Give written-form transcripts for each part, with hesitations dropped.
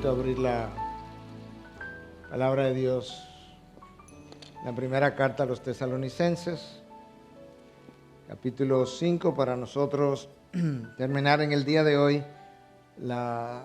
invito a abrir la palabra de Dios, la primera carta a los Tesalonicenses, capítulo 5, para nosotros terminar en el día de hoy la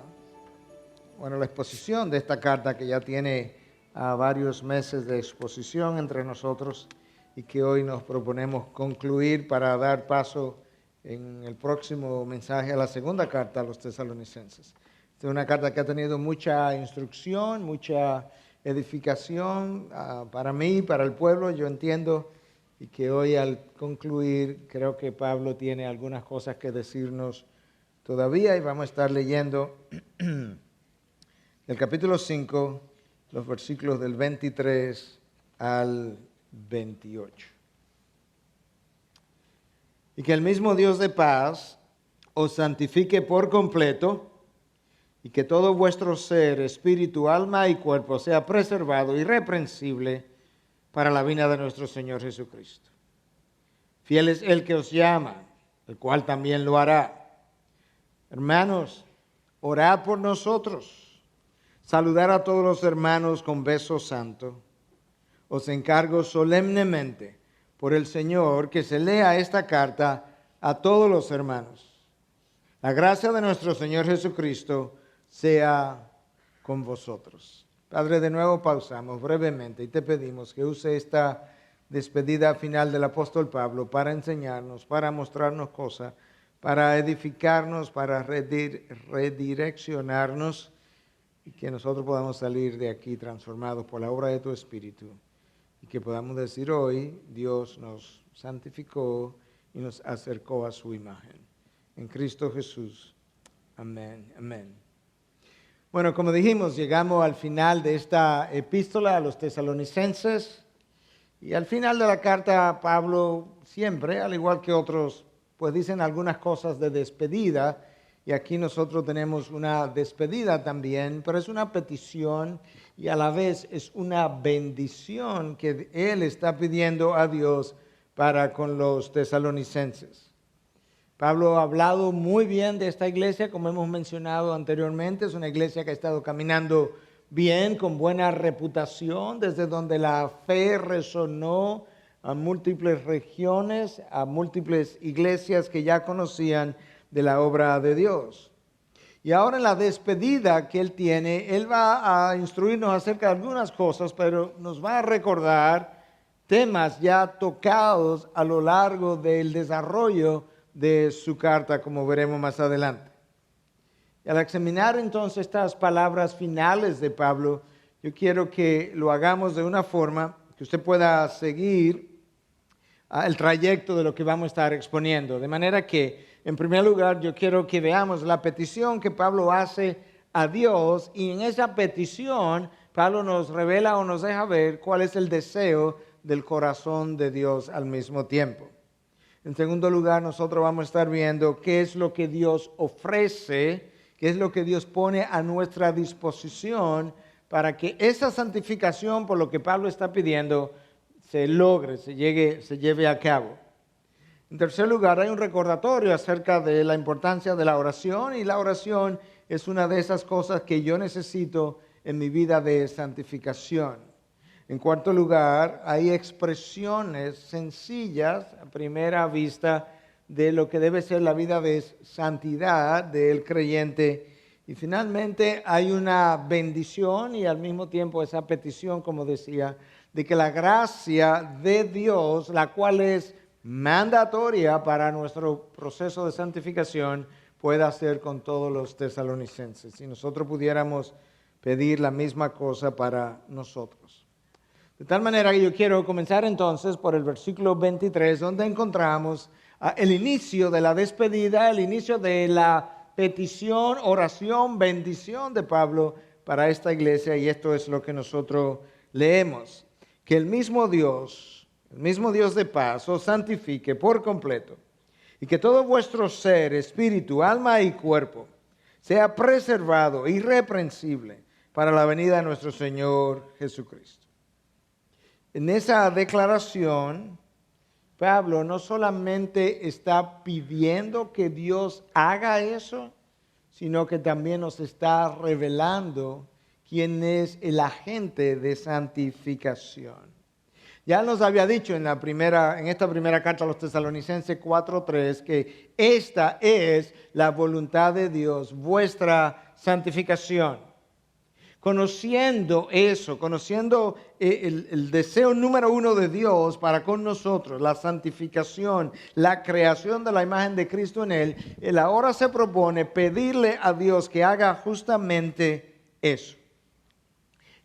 exposición de esta carta que ya tiene varios meses de exposición entre nosotros y que hoy nos proponemos concluir para dar paso en el próximo mensaje a la segunda carta a los Tesalonicenses. Esta es una carta que ha tenido mucha instrucción, mucha edificación para mí, para el pueblo, yo entiendo, y que hoy al concluir creo que Pablo tiene algunas cosas que decirnos todavía y vamos a estar leyendo el capítulo 5, los versículos del 23 al 28. Y que el mismo Dios de paz os santifique por completo y que todo vuestro ser, espíritu, alma y cuerpo sea preservado irreprensible para la venida de nuestro Señor Jesucristo. Fiel es el que os llama, el cual también lo hará. Hermanos, orad por nosotros. Saludar a todos los hermanos con beso santo. Os encargo solemnemente por el Señor que se lea esta carta a todos los hermanos. La gracia de nuestro Señor Jesucristo sea con vosotros. Padre, de nuevo pausamos brevemente y te pedimos que use esta despedida final del apóstol Pablo para enseñarnos, para mostrarnos cosas, para edificarnos, para redireccionarnos y que nosotros podamos salir de aquí transformados por la obra de tu Espíritu y que podamos decir hoy, Dios nos santificó y nos acercó a su imagen. En Cristo Jesús. Amén, amén. Bueno, como dijimos, llegamos al final de esta epístola a los tesalonicenses y al final de la carta Pablo siempre, al igual que otros, pues dicen algunas cosas de despedida y aquí nosotros tenemos una despedida también, pero es una petición y a la vez es una bendición que él está pidiendo a Dios para con los tesalonicenses. Pablo ha hablado muy bien de esta iglesia, como hemos mencionado anteriormente. Es una iglesia que ha estado caminando bien, con buena reputación, desde donde la fe resonó a múltiples regiones, a múltiples iglesias que ya conocían de la obra de Dios. Y ahora en la despedida que él tiene, él va a instruirnos acerca de algunas cosas, pero nos va a recordar temas ya tocados a lo largo del desarrollo de su carta, como veremos más adelante. Y al examinar entonces estas palabras finales de Pablo, yo quiero que lo hagamos de una forma que usted pueda seguir el trayecto de lo que vamos a estar exponiendo. De manera que, en primer lugar, yo quiero que veamos la petición que Pablo hace a Dios y en esa petición Pablo nos revela o nos deja ver cuál es el deseo del corazón de Dios al mismo tiempo. En segundo lugar, nosotros vamos a estar viendo qué es lo que Dios ofrece, qué es lo que Dios pone a nuestra disposición para que esa santificación, por lo que Pablo está pidiendo, se logre, se lleve a cabo. En tercer lugar, hay un recordatorio acerca de la importancia de la oración y la oración es una de esas cosas que yo necesito en mi vida de santificación. En cuarto lugar, hay expresiones sencillas a primera vista de lo que debe ser la vida de santidad del creyente. Y finalmente hay una bendición y al mismo tiempo esa petición, como decía, de que la gracia de Dios, la cual es mandatoria para nuestro proceso de santificación, pueda ser con todos los tesalonicenses. Si nosotros pudiéramos pedir la misma cosa para nosotros. De tal manera que yo quiero comenzar entonces por el versículo 23, donde encontramos el inicio de la despedida, el inicio de la petición, oración, bendición de Pablo para esta iglesia, y esto es lo que nosotros leemos. Que el mismo Dios de paz, os santifique por completo, y que todo vuestro ser, espíritu, alma y cuerpo sea preservado, irreprensible, para la venida de nuestro Señor Jesucristo. En esa declaración, Pablo no solamente está pidiendo que Dios haga eso, sino que también nos está revelando quién es el agente de santificación. Ya nos había dicho en esta primera carta a los Tesalonicenses 4:3 que esta es la voluntad de Dios, vuestra santificación. Conociendo eso, conociendo el deseo número uno de Dios para con nosotros, la santificación, la creación de la imagen de Cristo en Él ahora se propone pedirle a Dios que haga justamente eso.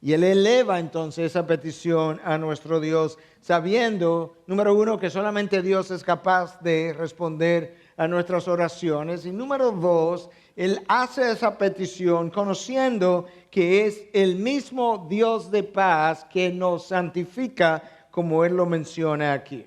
Y Él eleva entonces esa petición a nuestro Dios, sabiendo, número uno, que solamente Dios es capaz de responder a nuestras oraciones. Y número dos, Él hace esa petición conociendo que es el mismo Dios de paz que nos santifica, como Él lo menciona aquí.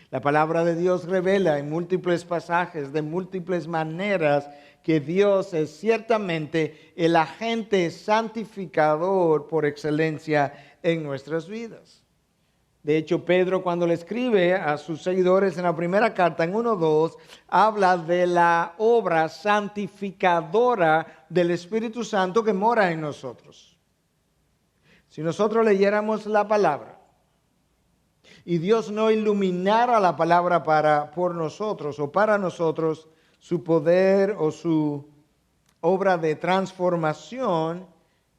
La palabra de Dios revela en múltiples pasajes, de múltiples maneras, que Dios es ciertamente el agente santificador por excelencia en nuestras vidas. De hecho, Pedro, cuando le escribe a sus seguidores en la primera carta, en 1:2, habla de la obra santificadora del Espíritu Santo que mora en nosotros. Si nosotros leyéramos la palabra y Dios no iluminara la palabra por nosotros o para nosotros, su poder o su obra de transformación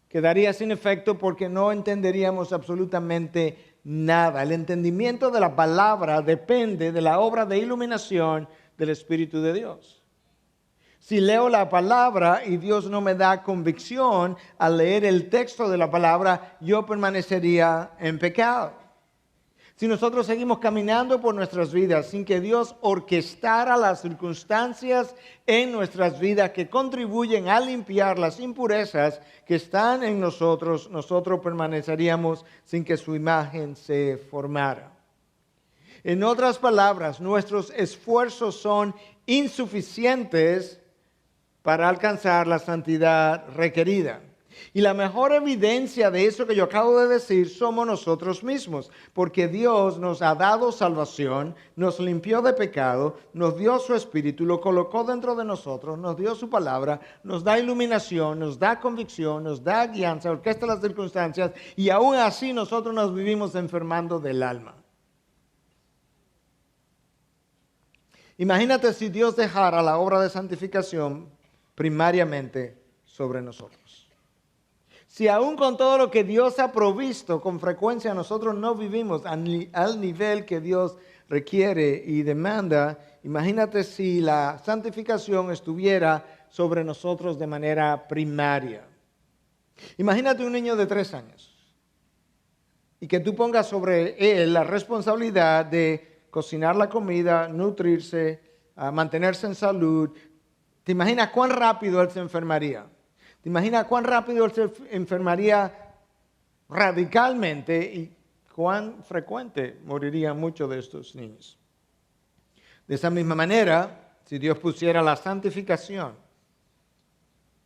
quedaría sin efecto porque no entenderíamos absolutamente nada. El entendimiento de la palabra depende de la obra de iluminación del Espíritu de Dios. Si leo la palabra y Dios no me da convicción al leer el texto de la palabra, yo permanecería en pecado. Si nosotros seguimos caminando por nuestras vidas sin que Dios orquestara las circunstancias en nuestras vidas que contribuyen a limpiar las impurezas que están en nosotros, nosotros permaneceríamos sin que su imagen se formara. En otras palabras, nuestros esfuerzos son insuficientes para alcanzar la santidad requerida. Y la mejor evidencia de eso que yo acabo de decir somos nosotros mismos, porque Dios nos ha dado salvación, nos limpió de pecado, nos dio su Espíritu, lo colocó dentro de nosotros, nos dio su palabra, nos da iluminación, nos da convicción, nos da guianza, orquesta las circunstancias, y aún así nosotros nos vivimos enfermando del alma. Imagínate si Dios dejara la obra de santificación primariamente sobre nosotros. Si aún con todo lo que Dios ha provisto, con frecuencia nosotros no vivimos al nivel que Dios requiere y demanda, imagínate si la santificación estuviera sobre nosotros de manera primaria. Imagínate un niño de 3 años y que tú pongas sobre él la responsabilidad de cocinar la comida, nutrirse, mantenerse en salud. ¿Te imaginas cuán rápido él se enfermaría? ¿Te imaginas cuán rápido él se enfermaría radicalmente y cuán frecuente morirían muchos de estos niños? De esa misma manera, si Dios pusiera la santificación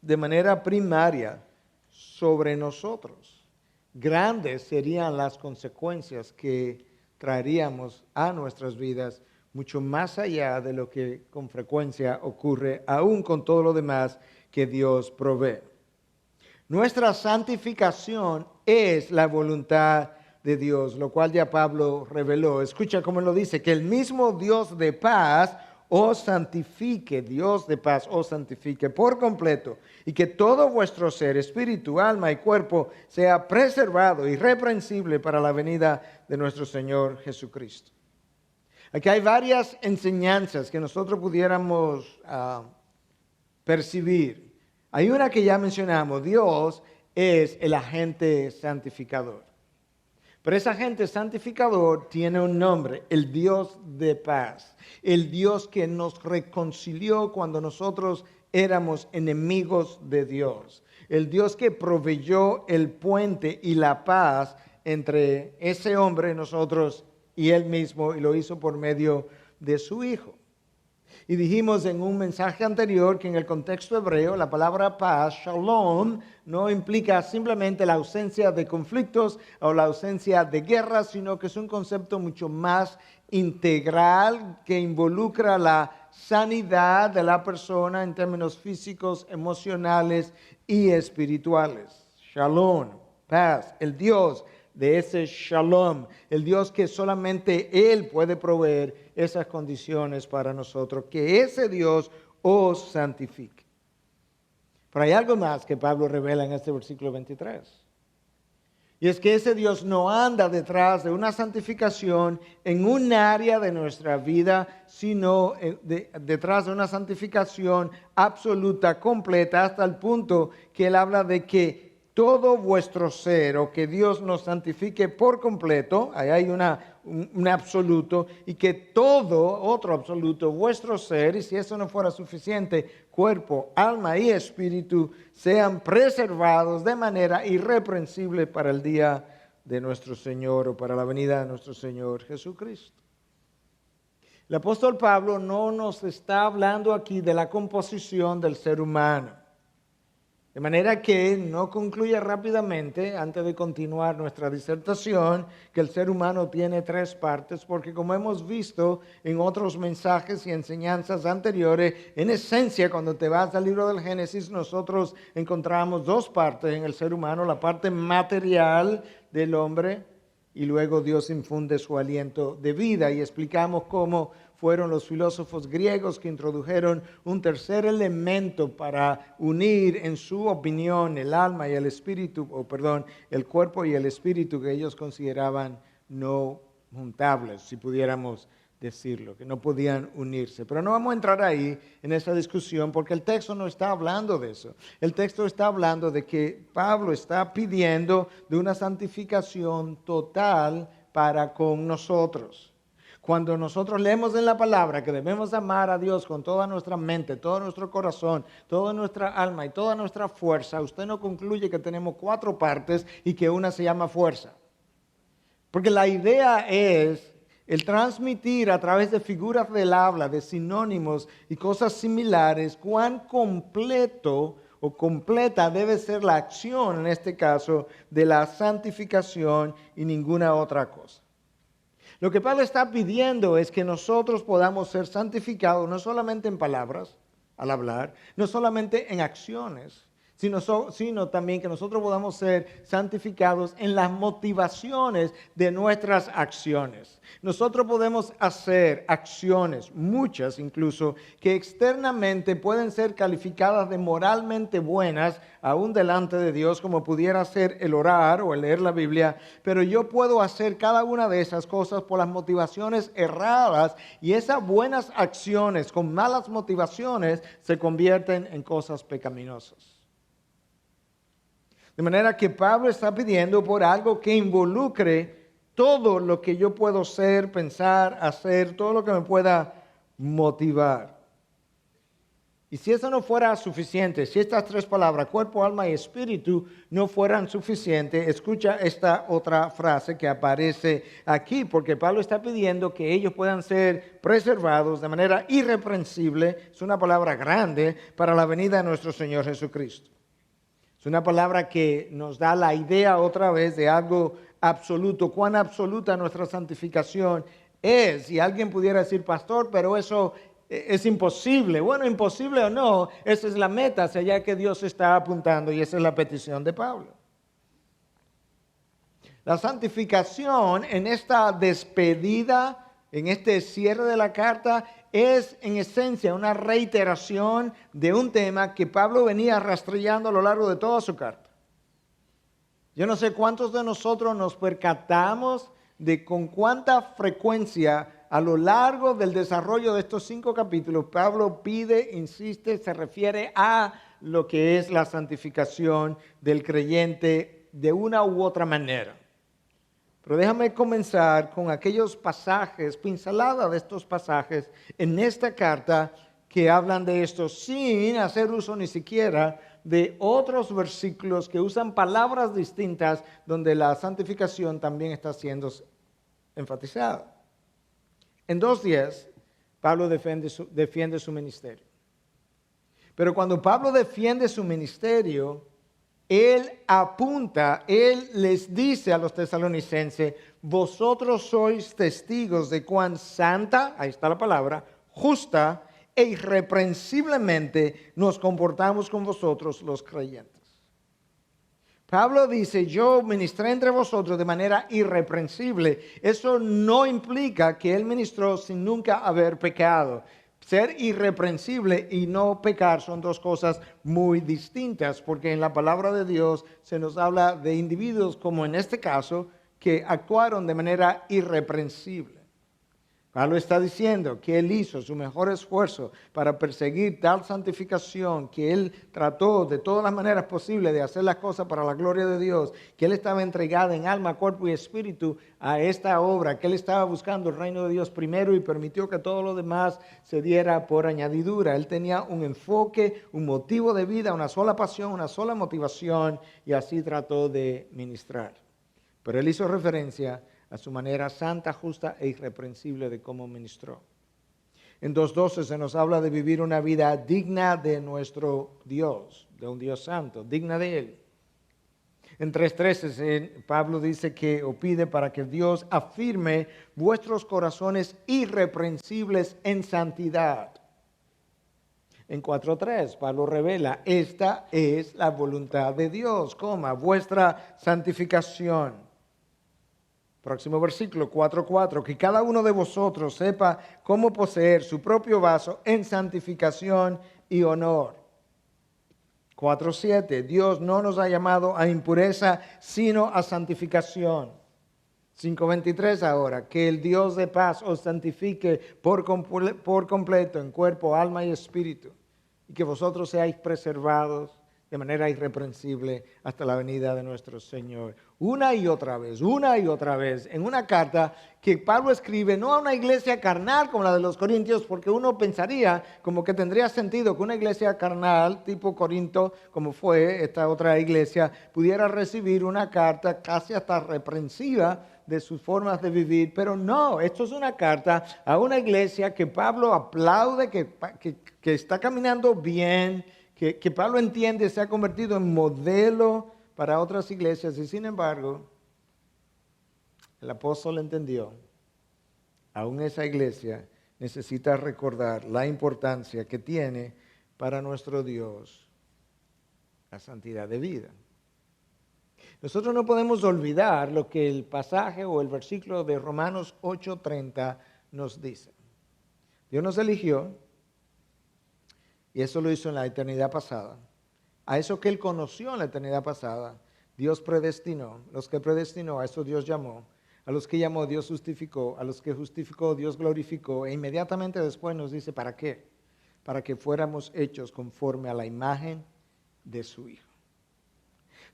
de manera primaria sobre nosotros, grandes serían las consecuencias que traeríamos a nuestras vidas, mucho más allá de lo que con frecuencia ocurre, aún con todo lo demás que Dios provee. Nuestra santificación es la voluntad de Dios, lo cual ya Pablo reveló. Escucha cómo lo dice, que el mismo Dios de paz os santifique, Dios de paz os santifique por completo, y que todo vuestro ser, espíritu, alma y cuerpo sea preservado, irreprensible para la venida de nuestro Señor Jesucristo. Aquí hay varias enseñanzas que nosotros pudiéramos percibir. Hay una que ya mencionamos, Dios es el agente santificador. Pero ese agente santificador tiene un nombre, el Dios de paz. El Dios que nos reconcilió cuando nosotros éramos enemigos de Dios. El Dios que proveyó el puente y la paz entre ese hombre, nosotros y Él mismo, y lo hizo por medio de su Hijo. Y dijimos en un mensaje anterior que en el contexto hebreo la palabra paz, shalom, no implica simplemente la ausencia de conflictos o la ausencia de guerras, sino que es un concepto mucho más integral que involucra la sanidad de la persona en términos físicos, emocionales y espirituales. Shalom, paz, el Dios de ese shalom, el Dios que solamente Él puede proveer esas condiciones para nosotros, que ese Dios os santifique. Pero hay algo más que Pablo revela en este versículo 23. Y es que ese Dios no anda detrás de una santificación en un área de nuestra vida, sino detrás de una santificación absoluta, completa, hasta el punto que Él habla de que todo vuestro ser, o que Dios nos santifique por completo, ahí hay un absoluto, y que todo, otro absoluto, vuestro ser, y si eso no fuera suficiente, cuerpo, alma y espíritu, sean preservados de manera irreprensible para el día de nuestro Señor, o para la venida de nuestro Señor Jesucristo. El apóstol Pablo no nos está hablando aquí de la composición del ser humano. De manera que no concluya rápidamente, antes de continuar nuestra disertación, que el ser humano tiene tres partes, porque como hemos visto en otros mensajes y enseñanzas anteriores, en esencia, cuando te vas al libro del Génesis, nosotros encontramos dos partes en el ser humano: la parte material del hombre, y luego Dios infunde su aliento de vida, y explicamos cómo fueron los filósofos griegos que introdujeron un tercer elemento para unir, en su opinión, el alma y el espíritu, el cuerpo y el espíritu, que ellos consideraban no juntables, si pudiéramos decirlo, que no podían unirse. Pero no vamos a entrar ahí en esa discusión, porque el texto no está hablando de eso. El texto está hablando de que Pablo está pidiendo de una santificación total para con nosotros. Cuando nosotros leemos en la palabra que debemos amar a Dios con toda nuestra mente, todo nuestro corazón, toda nuestra alma y toda nuestra fuerza, usted no concluye que tenemos cuatro partes y que una se llama fuerza. Porque la idea es el transmitir a través de figuras del habla, de sinónimos y cosas similares, cuán completo o completa debe ser la acción, en este caso, de la santificación y ninguna otra cosa. Lo que Pablo está pidiendo es que nosotros podamos ser santificados no solamente en palabras, al hablar, no solamente en acciones, sino también que nosotros podamos ser santificados en las motivaciones de nuestras acciones. Nosotros podemos hacer acciones, muchas incluso, que externamente pueden ser calificadas de moralmente buenas, aún delante de Dios, como pudiera ser el orar o el leer la Biblia, pero yo puedo hacer cada una de esas cosas por las motivaciones erradas, y esas buenas acciones con malas motivaciones se convierten en cosas pecaminosas. De manera que Pablo está pidiendo por algo que involucre todo lo que yo puedo ser, pensar, hacer, todo lo que me pueda motivar. Y si eso no fuera suficiente, si estas tres palabras, cuerpo, alma y espíritu, no fueran suficientes, escucha esta otra frase que aparece aquí, porque Pablo está pidiendo que ellos puedan ser preservados de manera irreprensible. Es una palabra grande para la venida de nuestro Señor Jesucristo. Es una palabra que nos da la idea otra vez de algo absoluto, cuán absoluta nuestra santificación es. Y alguien pudiera decir, pastor, pero eso es imposible. Bueno, imposible o no, esa es la meta hacia allá que Dios está apuntando, y esa es la petición de Pablo. La santificación en esta despedida, en este cierre de la carta, es en esencia una reiteración de un tema que Pablo venía rastrillando a lo largo de toda su carta. Yo no sé cuántos de nosotros nos percatamos de con cuánta frecuencia a lo largo del desarrollo de estos 5 capítulos Pablo pide, insiste, se refiere a lo que es la santificación del creyente de una u otra manera. Pero déjame comenzar con aquellos pasajes, pinceladas de estos pasajes en esta carta que hablan de esto, sin hacer uso ni siquiera de otros versículos que usan palabras distintas, donde la santificación también está siendo enfatizada. En 2:10, Pablo defiende su ministerio. Pero cuando Pablo defiende su ministerio, Él apunta, Él les dice a los tesalonicenses, vosotros sois testigos de cuán santa, ahí está la palabra, justa e irreprensiblemente nos comportamos con vosotros los creyentes. Pablo dice, yo ministré entre vosotros de manera irreprensible. Eso no implica que él ministró sin nunca haber pecado. Ser irreprensible y no pecar son dos cosas muy distintas, porque en la palabra de Dios se nos habla de individuos, como en este caso, que actuaron de manera irreprensible. Pablo está diciendo que él hizo su mejor esfuerzo para perseguir tal santificación, que él trató de todas las maneras posibles de hacer las cosas para la gloria de Dios, que él estaba entregado en alma, cuerpo y espíritu a esta obra, que él estaba buscando el reino de Dios primero y permitió que todo lo demás se diera por añadidura. Él tenía un enfoque, un motivo de vida, una sola pasión, una sola motivación, y así trató de ministrar. Pero él hizo referencia a su manera santa, justa e irreprensible de cómo ministró. En 2:12 se nos habla de vivir una vida digna de nuestro Dios, de un Dios santo, digna de Él. En 3:13 Pablo dice que o pide para que Dios afirme vuestros corazones irreprensibles en santidad. En 4:3 Pablo revela, esta es la voluntad de Dios, vuestra santificación. Próximo versículo 4:4, que cada uno de vosotros sepa cómo poseer su propio vaso en santificación y honor. 4:7, Dios no nos ha llamado a impureza, sino a santificación. 5:23 ahora, que el Dios de paz os santifique por completo en cuerpo, alma y espíritu, y que vosotros seáis preservados de manera irreprensible hasta la venida de nuestro Señor. Una y otra vez, en una carta que Pablo escribe no a una iglesia carnal como la de los Corintios, porque uno pensaría como que tendría sentido que una iglesia carnal tipo Corinto, como fue esta otra iglesia, pudiera recibir una carta casi hasta reprensiva de sus formas de vivir, pero no, esto es una carta a una iglesia que Pablo aplaude, que está caminando bien, que Pablo entiende se ha convertido en modelo para otras iglesias, y sin embargo, el apóstol entendió, aún esa iglesia necesita recordar la importancia que tiene para nuestro Dios la santidad de vida. Nosotros no podemos olvidar lo que el pasaje o el versículo de Romanos 8:30 nos dice. Dios nos eligió, y eso lo hizo en la eternidad pasada. A eso que Él conoció en la eternidad pasada, Dios predestinó. Los que predestinó, a eso Dios llamó. A los que llamó, Dios justificó. A los que justificó, Dios glorificó. E inmediatamente después nos dice, ¿para qué? Para que fuéramos hechos conforme a la imagen de su Hijo.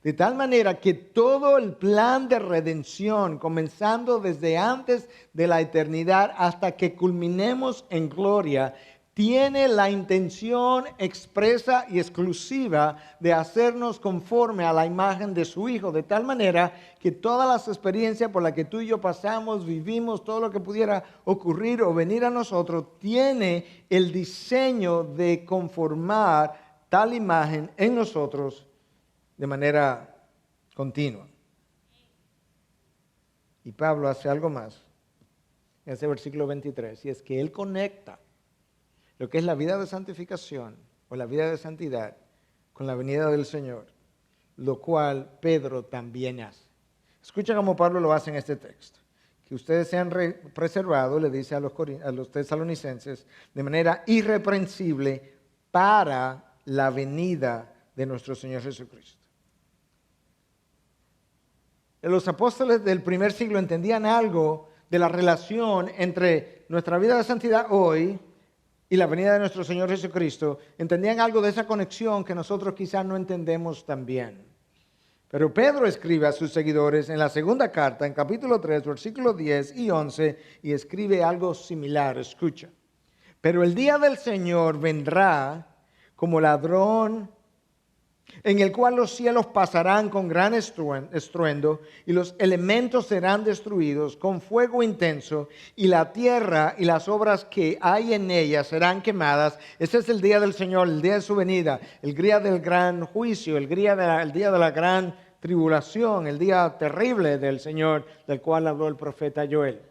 De tal manera que todo el plan de redención, comenzando desde antes de la eternidad hasta que culminemos en gloria, tiene la intención expresa y exclusiva de hacernos conforme a la imagen de su Hijo, de tal manera que todas las experiencias por las que tú y yo pasamos, vivimos, todo lo que pudiera ocurrir o venir a nosotros, tiene el diseño de conformar tal imagen en nosotros de manera continua. Y Pablo hace algo más en ese versículo 23, y es que él conecta lo que es la vida de santificación o la vida de santidad con la venida del Señor, lo cual Pedro también hace. Escucha cómo Pablo lo hace en este texto. Que ustedes sean preservados, le dice a los tesalonicenses, de manera irreprensible para la venida de nuestro Señor Jesucristo. Los apóstoles del primer siglo entendían algo de la relación entre nuestra vida de santidad hoy y la venida de nuestro Señor Jesucristo. Entendían algo de esa conexión que nosotros quizás no entendemos tan bien. Pero Pedro escribe a sus seguidores en la segunda carta, en capítulo 3, versículos 10 y 11, y escribe algo similar. Escucha. Pero el día del Señor vendrá como ladrón en el cual los cielos pasarán con gran estruendo y los elementos serán destruidos con fuego intenso y la tierra y las obras que hay en ella serán quemadas. Ese es el día del Señor, el día de su venida, el día del gran juicio, el día de la gran tribulación, el día terrible del Señor, del cual habló el profeta Joel.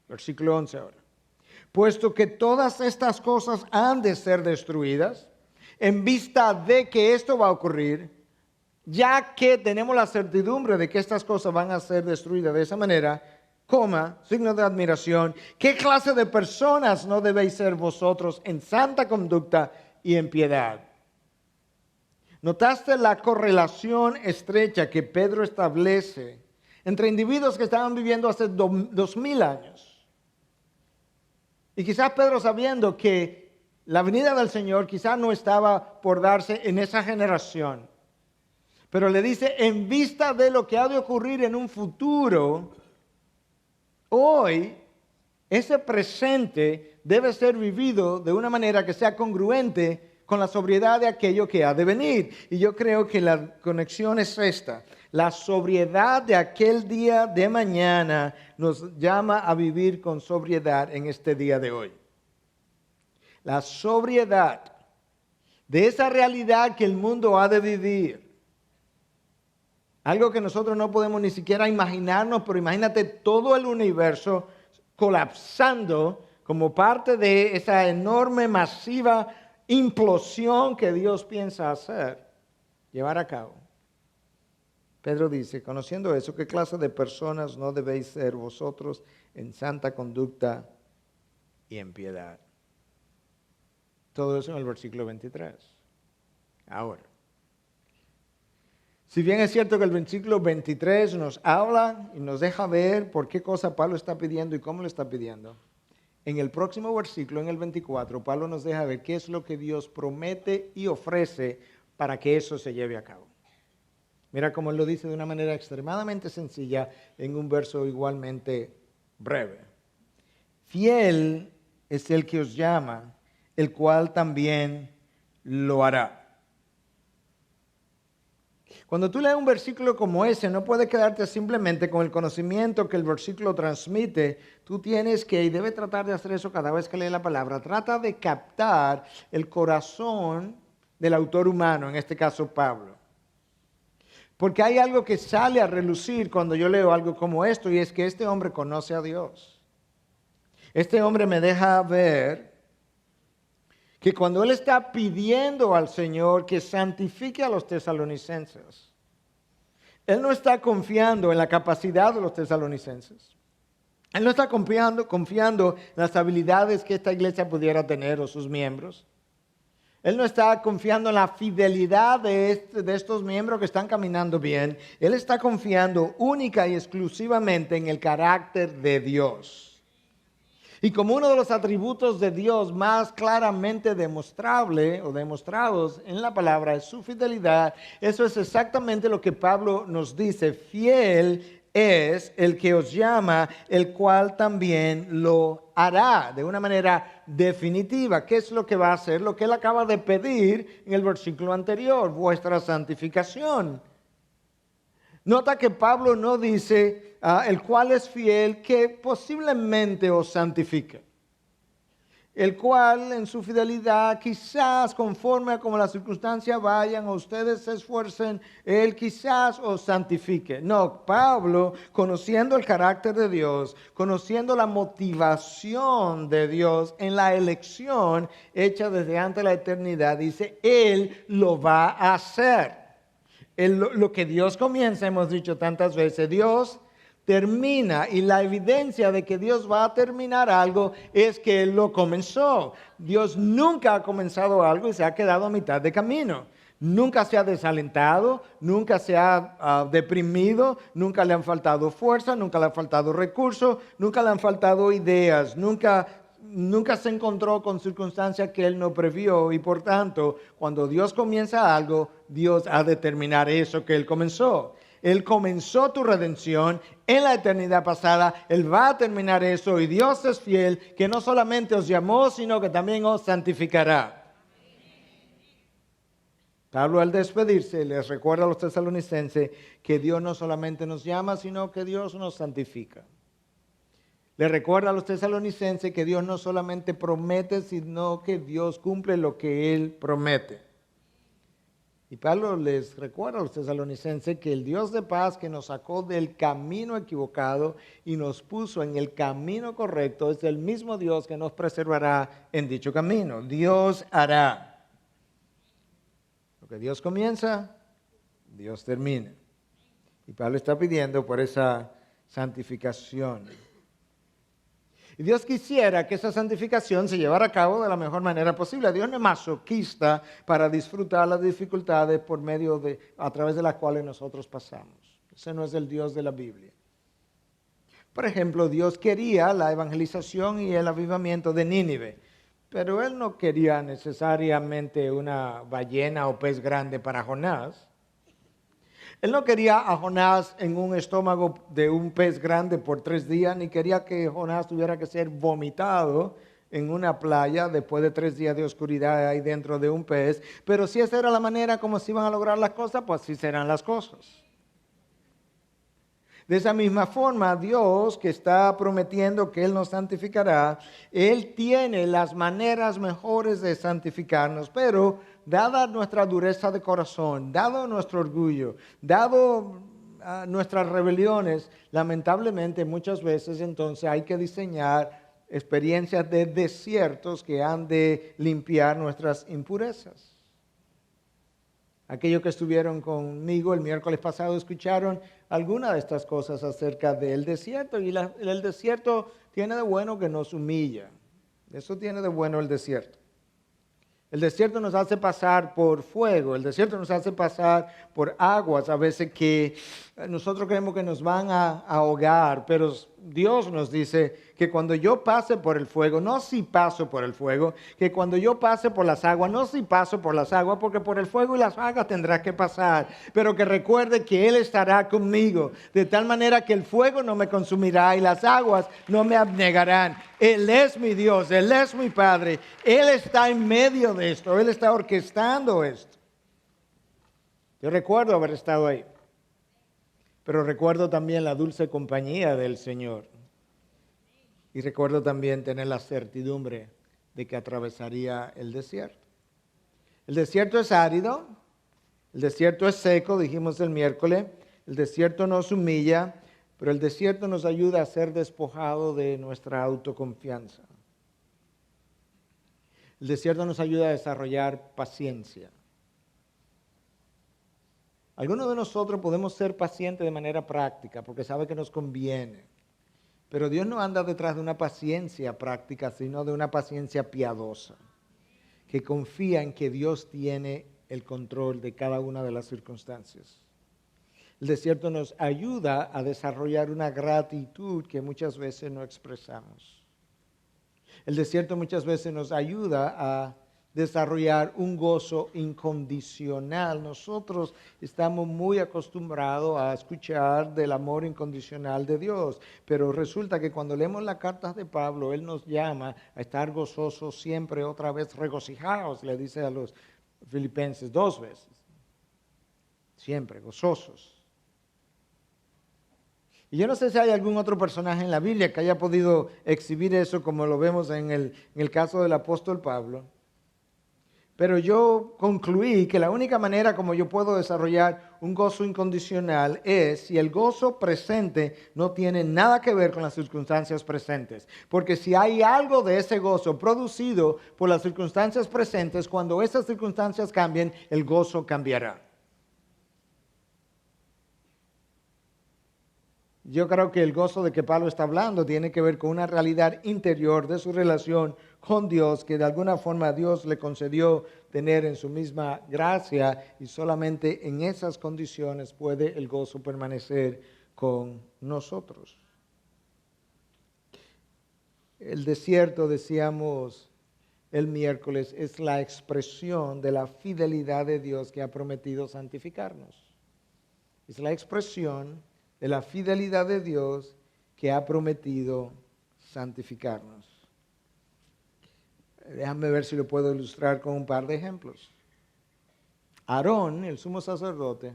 Versículo 11 ahora. Puesto que todas estas cosas han de ser destruidas, en vista de que esto va a ocurrir, ya que tenemos la certidumbre de que estas cosas van a ser destruidas de esa manera, signo de admiración, ¿qué clase de personas no debéis ser vosotros en santa conducta y en piedad? ¿Notaste la correlación estrecha que Pedro establece entre individuos que estaban viviendo hace 2000 años? Y quizás Pedro, sabiendo que la venida del Señor quizás no estaba por darse en esa generación, pero le dice, en vista de lo que ha de ocurrir en un futuro, hoy ese presente debe ser vivido de una manera que sea congruente con la sobriedad de aquello que ha de venir. Y yo creo que la conexión es esta. La sobriedad de aquel día de mañana nos llama a vivir con sobriedad en este día de hoy. La sobriedad de esa realidad que el mundo ha de vivir. Algo que nosotros no podemos ni siquiera imaginarnos, pero imagínate todo el universo colapsando como parte de esa enorme, masiva implosión que Dios piensa llevar a cabo. Pedro dice, conociendo eso, ¿qué clase de personas no debéis ser vosotros en santa conducta y en piedad? Todo eso en el versículo 23. Ahora, si bien es cierto que el versículo 23 nos habla y nos deja ver por qué cosa Pablo está pidiendo y cómo lo está pidiendo, en el próximo versículo, en el 24, Pablo nos deja ver qué es lo que Dios promete y ofrece para que eso se lleve a cabo. Mira cómo él lo dice de una manera extremadamente sencilla en un verso igualmente breve. Fiel es el que os llama, el cual también lo hará. Cuando tú lees un versículo como ese, no puedes quedarte simplemente con el conocimiento que el versículo transmite. Tú tienes que, y debes tratar de hacer eso cada vez que lees la palabra, trata de captar el corazón del autor humano, en este caso Pablo. Porque hay algo que sale a relucir cuando yo leo algo como esto, y es que este hombre conoce a Dios. Este hombre me deja ver que cuando él está pidiendo al Señor que santifique a los tesalonicenses, él no está confiando en la capacidad de los tesalonicenses. Él no está confiando en las habilidades que esta iglesia pudiera tener o sus miembros. Él no está confiando en la fidelidad de estos miembros que están caminando bien. Él está confiando única y exclusivamente en el carácter de Dios. Y como uno de los atributos de Dios más claramente demostrable o demostrados en la palabra es su fidelidad, eso es exactamente lo que Pablo nos dice. Fiel es el que os llama, el cual también lo hará de una manera definitiva. ¿Qué es lo que va a hacer? Lo que él acaba de pedir en el versículo anterior, vuestra santificación. Nota que Pablo no dice, el cual es fiel, que posiblemente os santifique. El cual en su fidelidad, quizás conforme a como las circunstancias vayan, o ustedes se esfuercen, él quizás os santifique. No, Pablo, conociendo el carácter de Dios, conociendo la motivación de Dios en la elección hecha desde antes de la eternidad, dice, él lo va a hacer. Lo que Dios comienza, hemos dicho tantas veces, Dios termina, y la evidencia de que Dios va a terminar algo es que Él lo comenzó. Dios nunca ha comenzado algo y se ha quedado a mitad de camino. Nunca se ha desalentado, nunca se ha deprimido, nunca le han faltado fuerza, nunca le han faltado recursos, nunca le han faltado ideas, nunca se encontró con circunstancias que él no previó, y por tanto, cuando Dios comienza algo, Dios ha de terminar eso que él comenzó. Él comenzó tu redención en la eternidad pasada, él va a terminar eso, y Dios es fiel, que no solamente os llamó, sino que también os santificará. Pablo al despedirse les recuerda a los tesalonicenses que Dios no solamente nos llama, sino que Dios nos santifica. Le recuerda a los tesalonicenses que Dios no solamente promete, sino que Dios cumple lo que Él promete. Y Pablo les recuerda a los tesalonicenses que el Dios de paz que nos sacó del camino equivocado y nos puso en el camino correcto es el mismo Dios que nos preservará en dicho camino. Dios hará. Lo que Dios comienza, Dios termina. Y Pablo está pidiendo por esa santificación. Y Dios quisiera que esa santificación se llevara a cabo de la mejor manera posible. Dios no es masoquista para disfrutar las dificultades a través de las cuales nosotros pasamos. Ese no es el Dios de la Biblia. Por ejemplo, Dios quería la evangelización y el avivamiento de Nínive, pero Él no quería necesariamente una ballena o pez grande para Jonás. Él no quería a Jonás en un estómago de un pez grande por 3 días, ni quería que Jonás tuviera que ser vomitado en una playa después de 3 días de oscuridad ahí dentro de un pez. Pero si esa era la manera como se iban a lograr las cosas, pues así serán las cosas. De esa misma forma, Dios, que está prometiendo que Él nos santificará, Él tiene las maneras mejores de santificarnos, pero dada nuestra dureza de corazón, dado nuestro orgullo, dado nuestras rebeliones, lamentablemente muchas veces entonces hay que diseñar experiencias de desiertos que han de limpiar nuestras impurezas. Aquellos que estuvieron conmigo el miércoles pasado escucharon algunas de estas cosas acerca del desierto. Y el desierto tiene de bueno que nos humilla. Eso tiene de bueno el desierto. El desierto nos hace pasar por fuego. El desierto nos hace pasar por aguas a veces que nosotros creemos que nos van a ahogar. Pero Dios nos dice que cuando yo pase por el fuego, no si paso por el fuego, que cuando yo pase por las aguas, no si paso por las aguas, porque por el fuego y las aguas tendrá que pasar, pero que recuerde que Él estará conmigo, de tal manera que el fuego no me consumirá y las aguas no me abnegarán. Él es mi Dios, Él es mi Padre, Él está en medio de esto, Él está orquestando esto. Yo recuerdo haber estado ahí, pero recuerdo también la dulce compañía del Señor. Y recuerdo también tener la certidumbre de que atravesaría el desierto. El desierto es árido, el desierto es seco, dijimos el miércoles, el desierto nos humilla, pero el desierto nos ayuda a ser despojados de nuestra autoconfianza. El desierto nos ayuda a desarrollar paciencia. Algunos de nosotros podemos ser pacientes de manera práctica porque sabe que nos conviene. Pero Dios no anda detrás de una paciencia práctica, sino de una paciencia piadosa, que confía en que Dios tiene el control de cada una de las circunstancias. El desierto nos ayuda a desarrollar una gratitud que muchas veces no expresamos. El desierto muchas veces nos ayuda a desarrollar un gozo incondicional. Nosotros estamos muy acostumbrados a escuchar del amor incondicional de Dios, pero resulta que cuando leemos las cartas de Pablo, él nos llama a estar gozosos siempre, otra vez regocijados, le dice a los filipenses 2 veces. Siempre gozosos. Y yo no sé si hay algún otro personaje en la Biblia que haya podido exhibir eso como lo vemos en el caso del apóstol Pablo. Pero yo concluí que la única manera como yo puedo desarrollar un gozo incondicional es si el gozo presente no tiene nada que ver con las circunstancias presentes. Porque si hay algo de ese gozo producido por las circunstancias presentes, cuando esas circunstancias cambien, el gozo cambiará. Yo creo que el gozo de que Pablo está hablando tiene que ver con una realidad interior de su relación con Dios, que de alguna forma Dios le concedió tener en su misma gracia y solamente en esas condiciones puede el gozo permanecer con nosotros. El desierto, decíamos el miércoles, es la expresión de la fidelidad de Dios que ha prometido santificarnos. Es la expresión de la fidelidad de Dios que ha prometido santificarnos. Déjame ver si lo puedo ilustrar con un par de ejemplos. Aarón, el sumo sacerdote,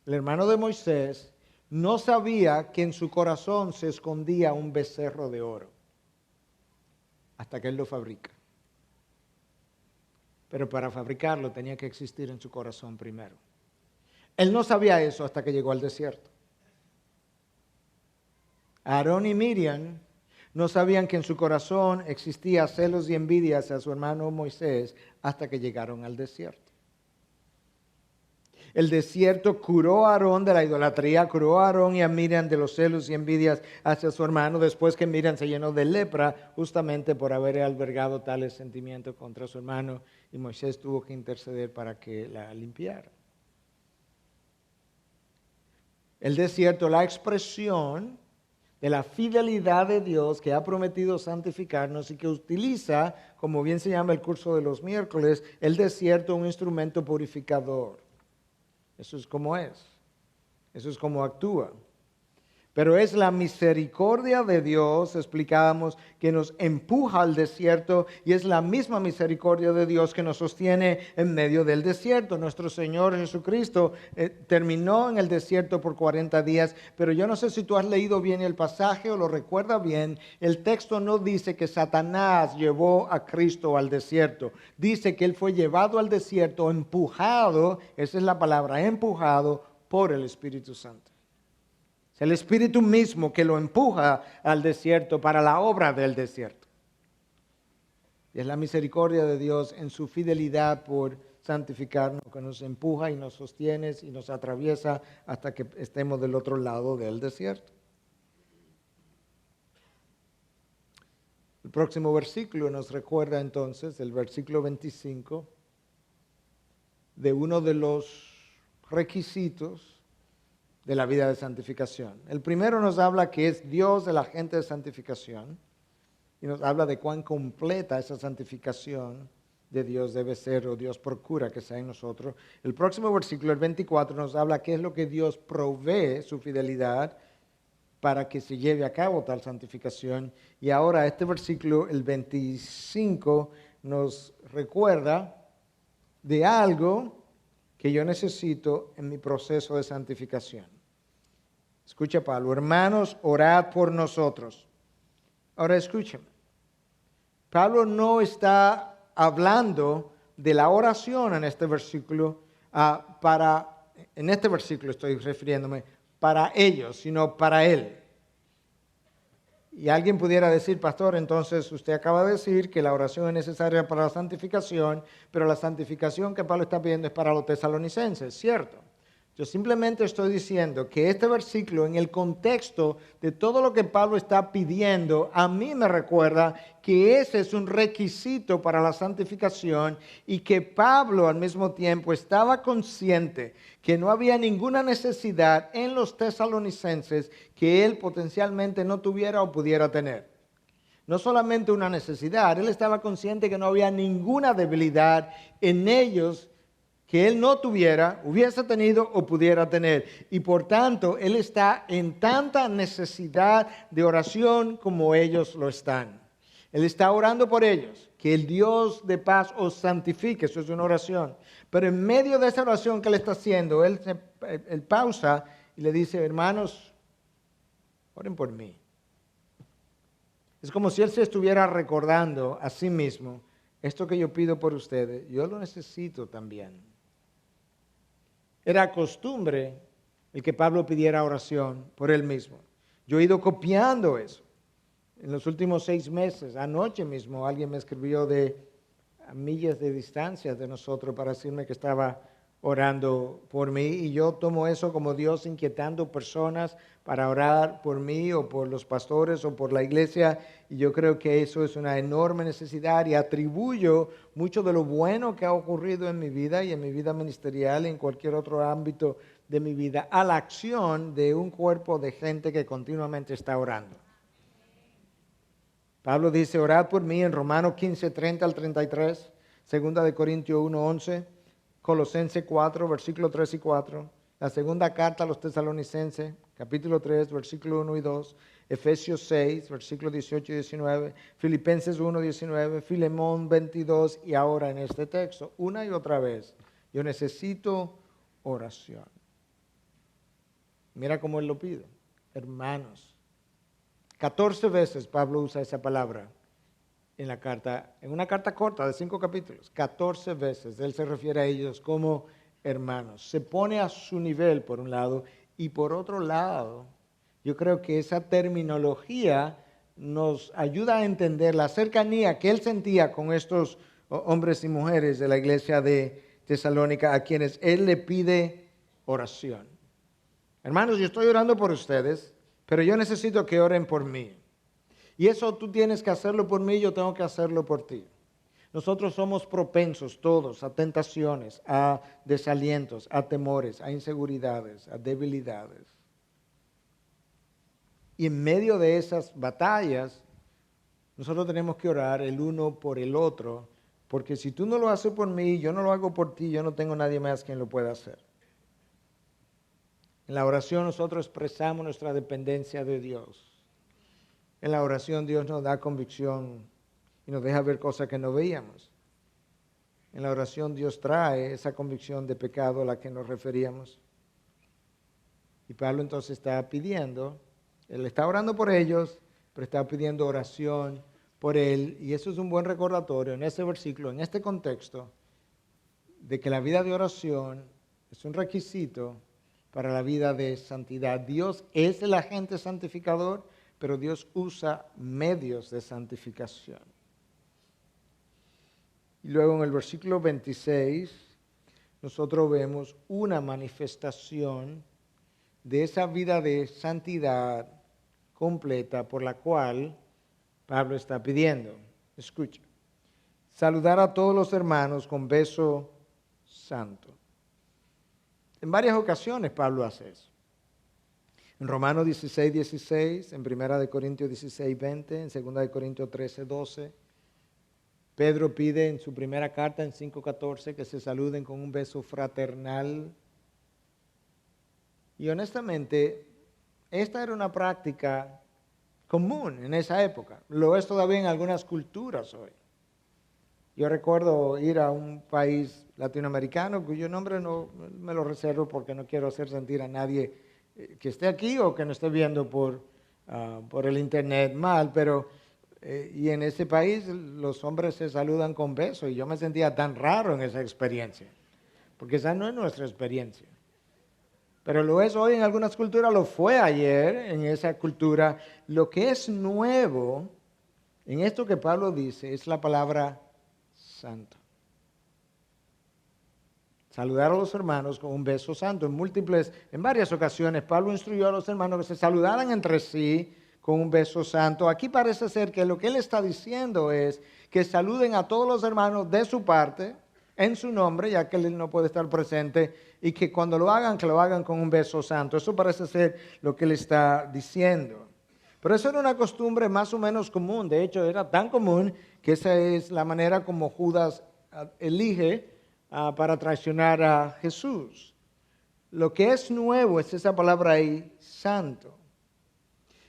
el hermano de Moisés, no sabía que en su corazón se escondía un becerro de oro hasta que él lo fabrica. Pero para fabricarlo tenía que existir en su corazón primero. Él no sabía eso hasta que llegó al desierto. Aarón y Miriam no sabían que en su corazón existía celos y envidia hacia su hermano Moisés hasta que llegaron al desierto. El desierto curó a Aarón de la idolatría, curó a Aarón y a Miriam de los celos y envidias hacia su hermano, después que Miriam se llenó de lepra justamente por haber albergado tales sentimientos contra su hermano, y Moisés tuvo que interceder para que la limpiara. El desierto, la expresión de la fidelidad de Dios que ha prometido santificarnos y que utiliza, como bien se llama el curso de los miércoles, el desierto, un instrumento purificador. Eso es como es. Eso es como actúa. Pero es la misericordia de Dios, explicábamos, que nos empuja al desierto, y es la misma misericordia de Dios que nos sostiene en medio del desierto. Nuestro Señor Jesucristo terminó en el desierto por 40 días, pero yo no sé si tú has leído bien el pasaje o lo recuerdas bien. El texto no dice que Satanás llevó a Cristo al desierto. Dice que Él fue llevado al desierto, empujado, esa es la palabra, empujado por el Espíritu Santo. Es el Espíritu mismo que lo empuja al desierto para la obra del desierto. Y es la misericordia de Dios en su fidelidad por santificarnos que nos empuja y nos sostiene y nos atraviesa hasta que estemos del otro lado del desierto. El próximo versículo nos recuerda entonces, el versículo 25, de uno de los requisitos de la vida de santificación. El primero nos habla que es Dios el agente de santificación y nos habla de cuán completa esa santificación de Dios debe ser, o Dios procura que sea en nosotros. El próximo versículo, el 24, nos habla qué es lo que Dios provee, su fidelidad, para que se lleve a cabo tal santificación. Y ahora este versículo, el 25, nos recuerda de algo que yo necesito en mi proceso de santificación. Escucha Pablo, hermanos, orad por nosotros. Ahora escúchame. Pablo no está hablando de la oración en este versículo en este versículo estoy refiriéndome para ellos, sino para él. Y alguien pudiera decir, pastor, entonces usted acaba de decir que la oración es necesaria para la santificación, pero la santificación que Pablo está pidiendo es para los tesalonicenses, ¿cierto? Yo simplemente estoy diciendo que este versículo, en el contexto de todo lo que Pablo está pidiendo, a mí me recuerda que ese es un requisito para la santificación y que Pablo al mismo tiempo estaba consciente que no había ninguna necesidad en los tesalonicenses que él potencialmente no tuviera o pudiera tener. No solamente una necesidad, él estaba consciente que no había ninguna debilidad en ellos que él no tuviera, hubiese tenido o pudiera tener. Y por tanto, él está en tanta necesidad de oración como ellos lo están. Él está orando por ellos, que el Dios de paz os santifique, eso es una oración. Pero en medio de esa oración que él está haciendo, él pausa y le dice, hermanos, oren por mí. Es como si él se estuviera recordando a sí mismo, esto que yo pido por ustedes, yo lo necesito también. Era costumbre el que Pablo pidiera oración por él mismo. Yo he ido copiando eso. En los últimos 6 meses, anoche mismo, alguien me escribió a millas de distancia de nosotros para decirme que estaba orando por mí, y yo tomo eso como Dios inquietando personas para orar por mí o por los pastores o por la iglesia, y yo creo que eso es una enorme necesidad, y atribuyo mucho de lo bueno que ha ocurrido en mi vida y en mi vida ministerial y en cualquier otro ámbito de mi vida a la acción de un cuerpo de gente que continuamente está orando. Pablo dice, orad por mí en Romanos 15, 30 al 33, 2 Corintios 1, 11, Colosenses 4, versículos 3 y 4, la segunda carta a los tesalonicenses, capítulo 3, versículo 1 y 2, Efesios 6, versículos 18 y 19, Filipenses 1, 19, Filemón 22, y ahora en este texto, una y otra vez, Yo necesito oración. Mira cómo él lo pide. Hermanos. 14 veces Pablo usa esa palabra en la carta, en una carta corta de 5 capítulos. 14 veces él se refiere a ellos como hermanos. Se pone a su nivel por un lado y por otro lado, yo creo que esa terminología nos ayuda a entender la cercanía que él sentía con estos hombres y mujeres de la iglesia de Tesalónica a quienes él le pide oración. Hermanos, yo estoy orando por ustedes, pero yo necesito que oren por mí. Y eso tú tienes que hacerlo por mí, yo tengo que hacerlo por ti. Nosotros somos propensos todos a tentaciones, a desalientos, a temores, a inseguridades, a debilidades. Y en medio de esas batallas, nosotros tenemos que orar el uno por el otro, porque si tú no lo haces por mí, yo no lo hago por ti, yo no tengo nadie más quien lo pueda hacer. En la oración nosotros expresamos nuestra dependencia de Dios. En la oración Dios nos da convicción y nos deja ver cosas que no veíamos. En la oración Dios trae esa convicción de pecado a la que nos referíamos. Y Pablo entonces está pidiendo, él está orando por ellos, pero está pidiendo oración por él. Y eso es un buen recordatorio en ese versículo, en este contexto, de que la vida de oración es un requisito para la vida de santidad. Dios es el agente santificador, pero Dios usa medios de santificación. Y luego en el versículo 26, nosotros vemos una manifestación de esa vida de santidad completa por la cual Pablo está pidiendo. Escucha. Saludar a todos los hermanos con beso santo. En varias ocasiones Pablo hace eso. En Romanos 16, 16, en 1 Corintios 16, 20, en 2 Corintios 13, 12. Pedro pide en su primera carta, en 5, 14, que se saluden con un beso fraternal. Y honestamente, esta era una práctica común en esa época. Lo es todavía en algunas culturas hoy. Yo recuerdo ir a un país latinoamericano cuyo nombre no me lo reservo porque no quiero hacer sentir a nadie que esté aquí o que no esté viendo por el internet mal, pero y en ese país los hombres se saludan con besos y yo me sentía tan raro en esa experiencia, porque esa no es nuestra experiencia. Pero lo es hoy en algunas culturas, lo fue ayer en esa cultura. Lo que es nuevo en esto que Pablo dice es la palabra santo. Saludar a los hermanos con un beso santo. En varias ocasiones, Pablo instruyó a los hermanos que se saludaran entre sí con un beso santo. Aquí parece ser que lo que él está diciendo es que saluden a todos los hermanos de su parte, en su nombre, ya que él no puede estar presente, y que cuando lo hagan, que lo hagan con un beso santo. Eso parece ser lo que él está diciendo. Pero eso era una costumbre más o menos común. De hecho, era tan común que esa es la manera como Judas elige para traicionar a Jesús. Lo que es nuevo es esa palabra ahí, santo.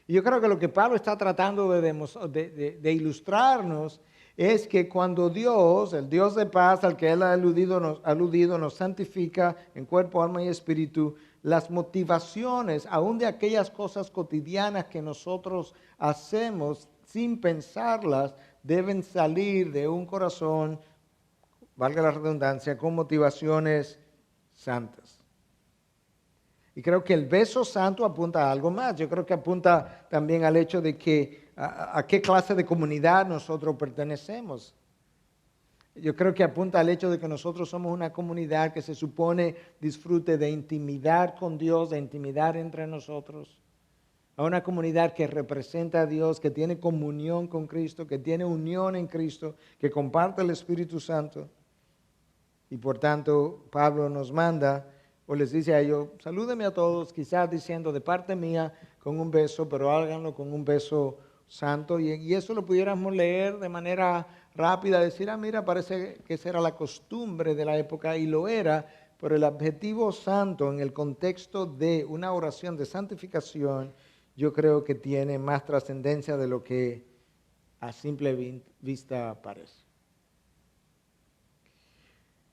Y yo creo que lo que Pablo está tratando de ilustrarnos es que cuando Dios, el Dios de paz al que Él ha aludido, nos santifica en cuerpo, alma y espíritu, las motivaciones, aún de aquellas cosas cotidianas que nosotros hacemos sin pensarlas, deben salir de un corazón, valga la redundancia, con motivaciones santas. Y creo que el beso santo apunta a algo más. Yo creo que apunta también al hecho de que a qué clase de comunidad nosotros pertenecemos. Yo creo que apunta al hecho de que nosotros somos una comunidad que se supone disfrute de intimidad con Dios, de intimidad entre nosotros. A una comunidad que representa a Dios, que tiene comunión con Cristo, que tiene unión en Cristo, que comparte el Espíritu Santo. Y por tanto, Pablo nos manda o les dice a ellos, salúdenme a todos, quizás diciendo de parte mía con un beso, pero háganlo con un beso santo. Y eso lo pudiéramos leer de manera rápida, decir, mira, parece que esa era la costumbre de la época y lo era, pero el adjetivo santo en el contexto de una oración de santificación, yo creo que tiene más trascendencia de lo que a simple vista parece.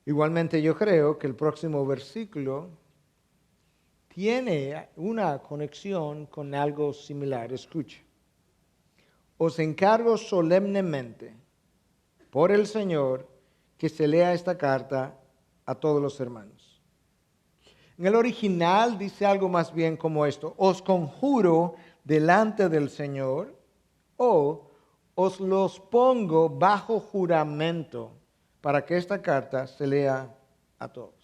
Igualmente yo creo que el próximo versículo tiene una conexión con algo similar. Escuche. Os encargo solemnemente por el Señor que se lea esta carta a todos los hermanos. En el original dice algo más bien como esto: os conjuro delante del Señor, o os los pongo bajo juramento para que esta carta se lea a todos.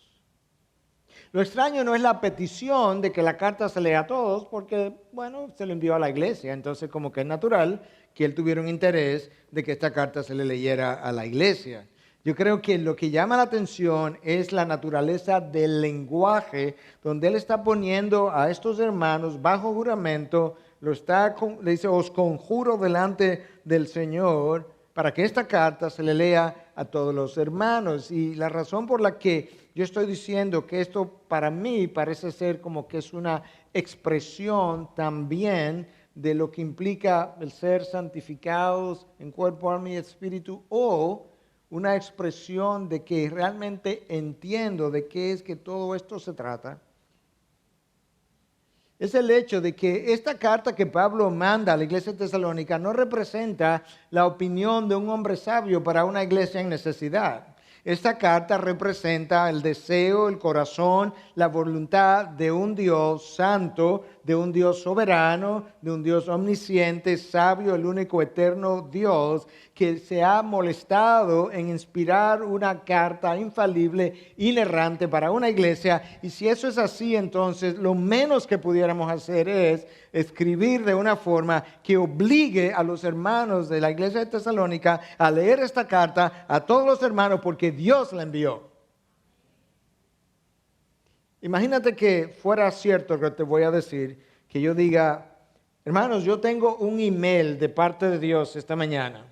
Lo extraño no es la petición de que la carta se lea a todos, porque, bueno, se lo envió a la iglesia, entonces como que es natural que él tuviera un interés de que esta carta se le leyera a la iglesia. Yo creo que lo que llama la atención es la naturaleza del lenguaje, donde él está poniendo a estos hermanos bajo juramento, le dice, os conjuro delante del Señor para que esta carta se le lea a todos los hermanos. Y la razón por la que yo estoy diciendo que esto para mí parece ser como que es una expresión también de lo que implica el ser santificados en cuerpo, alma y espíritu, o una expresión de que realmente entiendo de qué es que todo esto se trata, es el hecho de que esta carta que Pablo manda a la iglesia de Tesalónica no representa la opinión de un hombre sabio para una iglesia en necesidad. Esta carta representa el deseo, el corazón, la voluntad de un Dios santo, de un Dios soberano, de un Dios omnisciente, sabio, el único eterno Dios, que se ha molestado en inspirar una carta infalible, inerrante para una iglesia. Y si eso es así, entonces lo menos que pudiéramos hacer es escribir de una forma que obligue a los hermanos de la iglesia de Tesalónica a leer esta carta a todos los hermanos, porque Dios la envió. Imagínate que fuera cierto lo que te voy a decir, que yo diga, hermanos, yo tengo un email de parte de Dios esta mañana,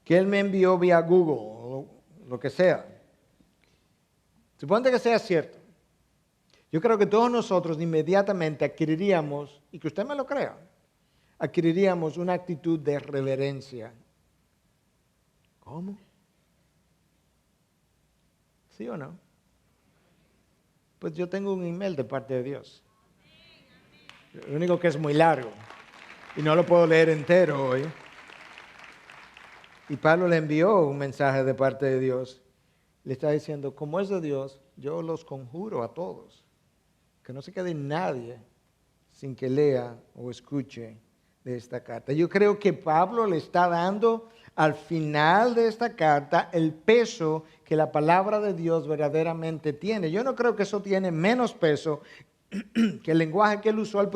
que Él me envió vía Google o lo que sea. Suponte que sea cierto. Yo creo que todos nosotros inmediatamente adquiriríamos, y que usted me lo crea, adquiriríamos una actitud de reverencia. ¿Cómo? ¿Sí o no? Pues yo tengo un email de parte de Dios. Lo único que es muy largo y no lo puedo leer entero hoy. Y Pablo le envió un mensaje de parte de Dios. Le está diciendo, como es de Dios, yo los conjuro a todos, que no se quede nadie sin que lea o escuche de esta carta. Yo creo que Pablo le está dando al final de esta carta el peso que la palabra de Dios verdaderamente tiene. Yo no creo que eso tiene menos peso que el lenguaje que él usó al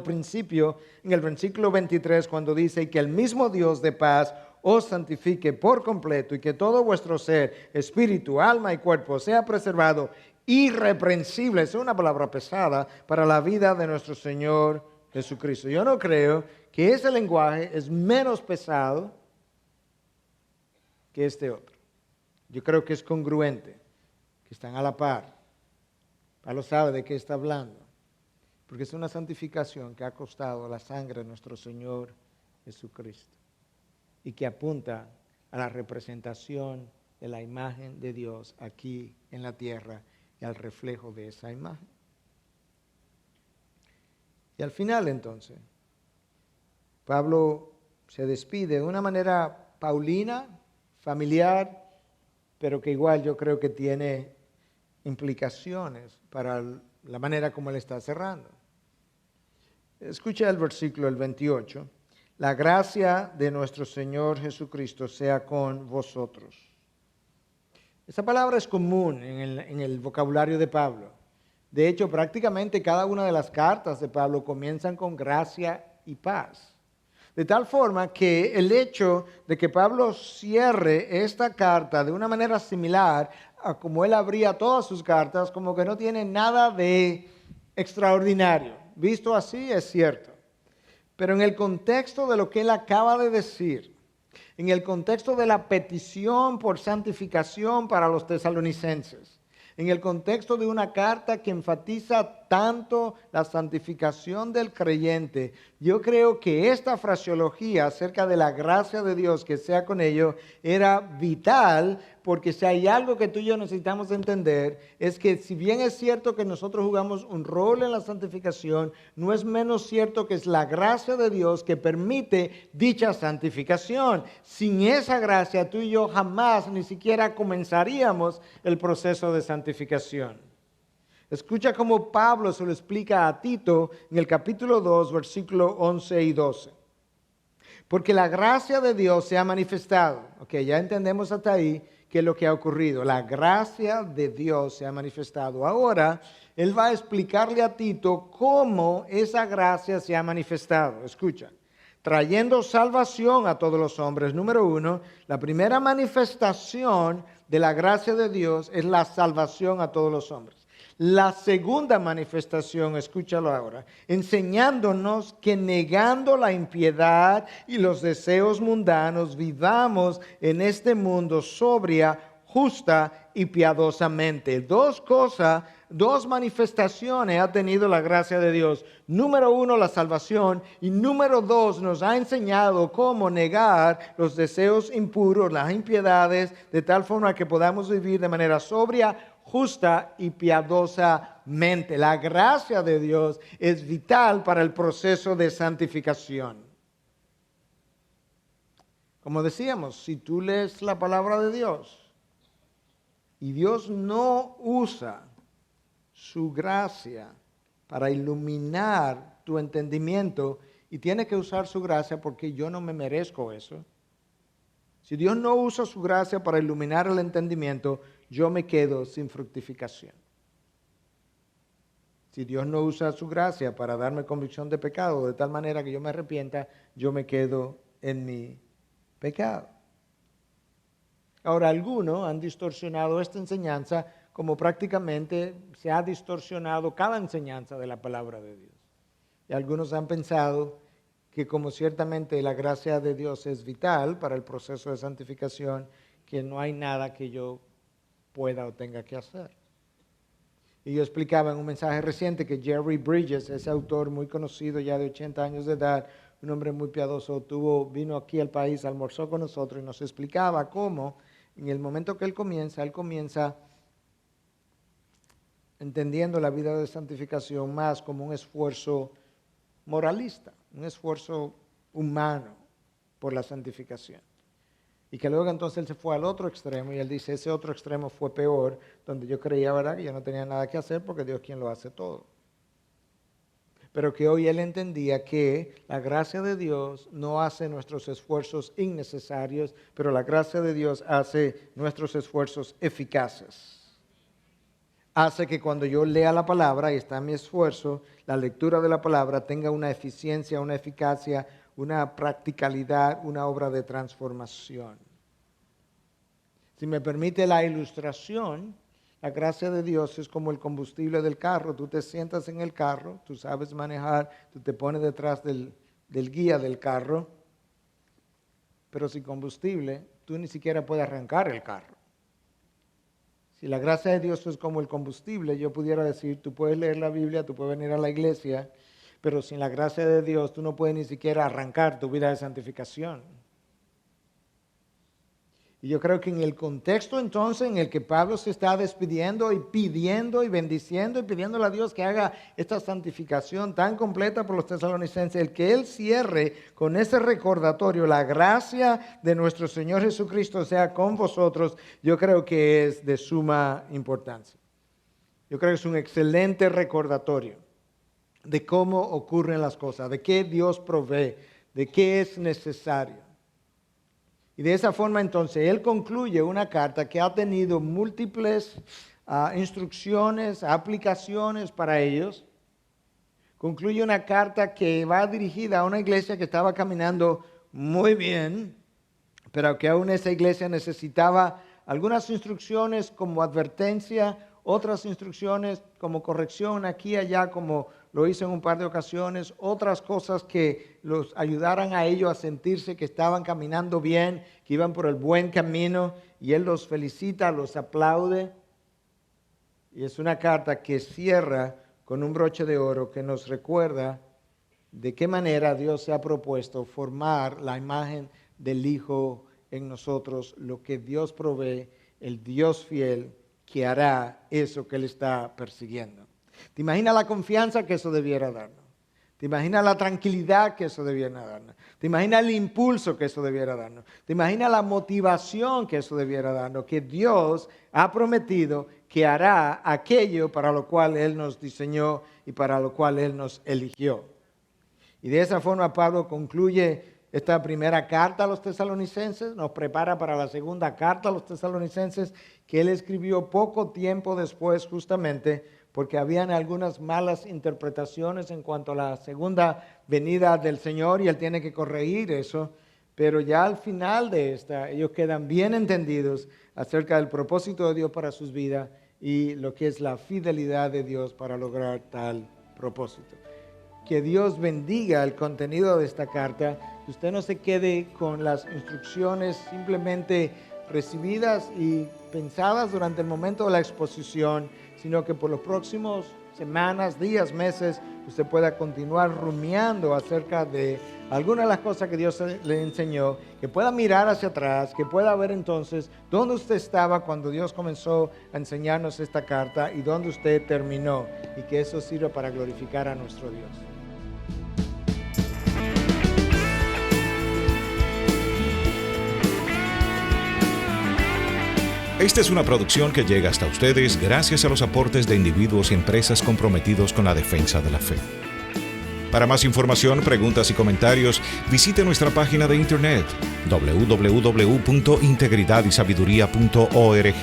principio, en el versículo 23, cuando dice que el mismo Dios de paz os santifique por completo y que todo vuestro ser, espíritu, alma y cuerpo sea preservado irreprensible. Es una palabra pesada para la vida de nuestro Señor Jesucristo. Yo no creo que ese lenguaje es menos pesado que este otro. Yo creo que es congruente, que están a la par. Pablo sabe de qué está hablando, porque es una santificación que ha costado la sangre de nuestro Señor Jesucristo y que apunta a la representación de la imagen de Dios aquí en la tierra y al reflejo de esa imagen. Y al final entonces, Pablo se despide de una manera paulina, familiar, pero que igual yo creo que tiene implicaciones para la manera como él está cerrando. Escucha el versículo, el 28. La gracia de nuestro Señor Jesucristo sea con vosotros. Esa palabra es común en el vocabulario de Pablo. De hecho, prácticamente cada una de las cartas de Pablo comienzan con gracia y paz. De tal forma que el hecho de que Pablo cierre esta carta de una manera similar a como él abría todas sus cartas, como que no tiene nada de extraordinario. Visto así, es cierto. Pero en el contexto de lo que él acaba de decir, en el contexto de la petición por santificación para los tesalonicenses, en el contexto de una carta que enfatiza tanto la santificación del creyente, yo creo que esta fraseología acerca de la gracia de Dios que sea con ellos era vital, porque si hay algo que tú y yo necesitamos entender, es que si bien es cierto que nosotros jugamos un rol en la santificación, no es menos cierto que es la gracia de Dios que permite dicha santificación. Sin esa gracia, tú y yo jamás ni siquiera comenzaríamos el proceso de santificación. Escucha cómo Pablo se lo explica a Tito en el capítulo 2, versículos 11 y 12. Porque la gracia de Dios se ha manifestado. Ok, ya entendemos hasta ahí qué es lo que ha ocurrido. La gracia de Dios se ha manifestado. Ahora, él va a explicarle a Tito cómo esa gracia se ha manifestado. Escucha. Trayendo salvación a todos los hombres. Número uno, la primera manifestación de la gracia de Dios es la salvación a todos los hombres. La segunda manifestación, escúchalo ahora, enseñándonos que negando la impiedad y los deseos mundanos, vivamos en este mundo sobria, justa y piadosamente. Dos manifestaciones ha tenido la gracia de Dios. Número uno, la salvación. Y número dos, nos ha enseñado cómo negar los deseos impuros, las impiedades, de tal forma que podamos vivir de manera sobria, justa y piadosamente. La gracia de Dios es vital para el proceso de santificación. Como decíamos, si tú lees la palabra de Dios y Dios no usa su gracia para iluminar tu entendimiento, y tiene que usar su gracia porque yo no me merezco eso. Si Dios no usa su gracia para iluminar el entendimiento, yo me quedo sin fructificación. Si Dios no usa su gracia para darme convicción de pecado, de tal manera que yo me arrepienta, yo me quedo en mi pecado. Ahora, algunos han distorsionado esta enseñanza como prácticamente se ha distorsionado cada enseñanza de la palabra de Dios. Y algunos han pensado que como ciertamente la gracia de Dios es vital para el proceso de santificación, que no hay nada que yo pueda o tenga que hacer. Y yo explicaba en un mensaje reciente que Jerry Bridges, ese autor muy conocido ya de 80 años de edad, un hombre muy piadoso, vino aquí al país, almorzó con nosotros y nos explicaba cómo en el momento que él comienza entendiendo la vida de santificación más como un esfuerzo moralista, un esfuerzo humano por la santificación. Y que luego entonces él se fue al otro extremo y él dice, ese otro extremo fue peor, donde yo creía, ¿verdad?, que yo no tenía nada que hacer porque Dios es quien lo hace todo. Pero que hoy él entendía que la gracia de Dios no hace nuestros esfuerzos innecesarios, pero la gracia de Dios hace nuestros esfuerzos eficaces. Hace que cuando yo lea la palabra y está en mi esfuerzo, la lectura de la palabra tenga una eficiencia, una eficacia, una practicalidad, una obra de transformación. Si me permite la ilustración, la gracia de Dios es como el combustible del carro. Tú te sientas en el carro, tú sabes manejar, tú te pones detrás del guía del carro, pero sin combustible, tú ni siquiera puedes arrancar el carro. Si la gracia de Dios es como el combustible, yo pudiera decir, tú puedes leer la Biblia, tú puedes venir a la iglesia, pero sin la gracia de Dios tú no puedes ni siquiera arrancar tu vida de santificación. Y yo creo que en el contexto entonces en el que Pablo se está despidiendo y pidiendo y bendiciendo y pidiéndole a Dios que haga esta santificación tan completa por los tesalonicenses, el que él cierre con ese recordatorio, la gracia de nuestro Señor Jesucristo sea con vosotros, yo creo que es de suma importancia. Yo creo que es un excelente recordatorio de cómo ocurren las cosas, de qué Dios provee, de qué es necesario. Y de esa forma entonces él concluye una carta que ha tenido múltiples instrucciones, aplicaciones para ellos. Concluye una carta que va dirigida a una iglesia que estaba caminando muy bien, pero que aún esa iglesia necesitaba algunas instrucciones como advertencia, otras instrucciones como corrección aquí y allá, como lo hizo en un par de ocasiones, otras cosas que los ayudaran a ellos a sentirse que estaban caminando bien, que iban por el buen camino, y él los felicita, los aplaude. Y es una carta que cierra con un broche de oro que nos recuerda de qué manera Dios se ha propuesto formar la imagen del Hijo en nosotros, lo que Dios provee el Dios fiel que hará eso que Él está persiguiendo. ¿Te imaginas la confianza que eso debiera darnos? ¿Te imaginas la tranquilidad que eso debiera darnos? ¿Te imaginas el impulso que eso debiera darnos? ¿Te imaginas la motivación que eso debiera darnos? Que Dios ha prometido que hará aquello para lo cual Él nos diseñó y para lo cual Él nos eligió. Y de esa forma Pablo concluye esta primera carta a los tesalonicenses, nos prepara para la segunda carta a los tesalonicenses, que él escribió poco tiempo después justamente porque habían algunas malas interpretaciones en cuanto a la segunda venida del Señor y él tiene que corregir eso, pero ya al final de esta ellos quedan bien entendidos acerca del propósito de Dios para sus vidas y lo que es la fidelidad de Dios para lograr tal propósito. Que Dios bendiga el contenido de esta carta, que usted no se quede con las instrucciones simplemente recibidas y pensadas durante el momento de la exposición, sino que por los próximos semanas, días, meses, usted pueda continuar rumiando acerca de algunas de las cosas que Dios le enseñó, que pueda mirar hacia atrás, que pueda ver entonces dónde usted estaba cuando Dios comenzó a enseñarnos esta carta y dónde usted terminó, y que eso sirva para glorificar a nuestro Dios. Esta es una producción que llega hasta ustedes gracias a los aportes de individuos y empresas comprometidos con la defensa de la fe. Para más información, preguntas y comentarios, visite nuestra página de internet www.integridadysabiduría.org.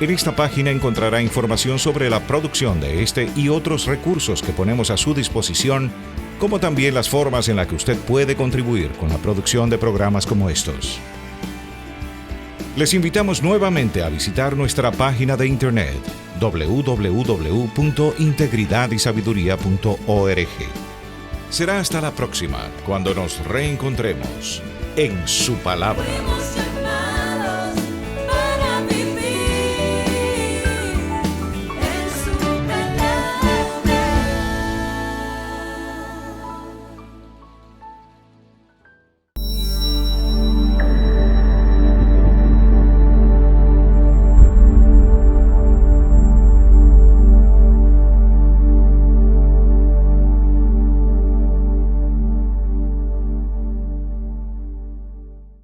En esta página encontrará información sobre la producción de este y otros recursos que ponemos a su disposición, como también las formas en las que usted puede contribuir con la producción de programas como estos. Les invitamos nuevamente a visitar nuestra página de internet www.integridadysabiduría.org. Será hasta la próxima, cuando nos reencontremos en su palabra.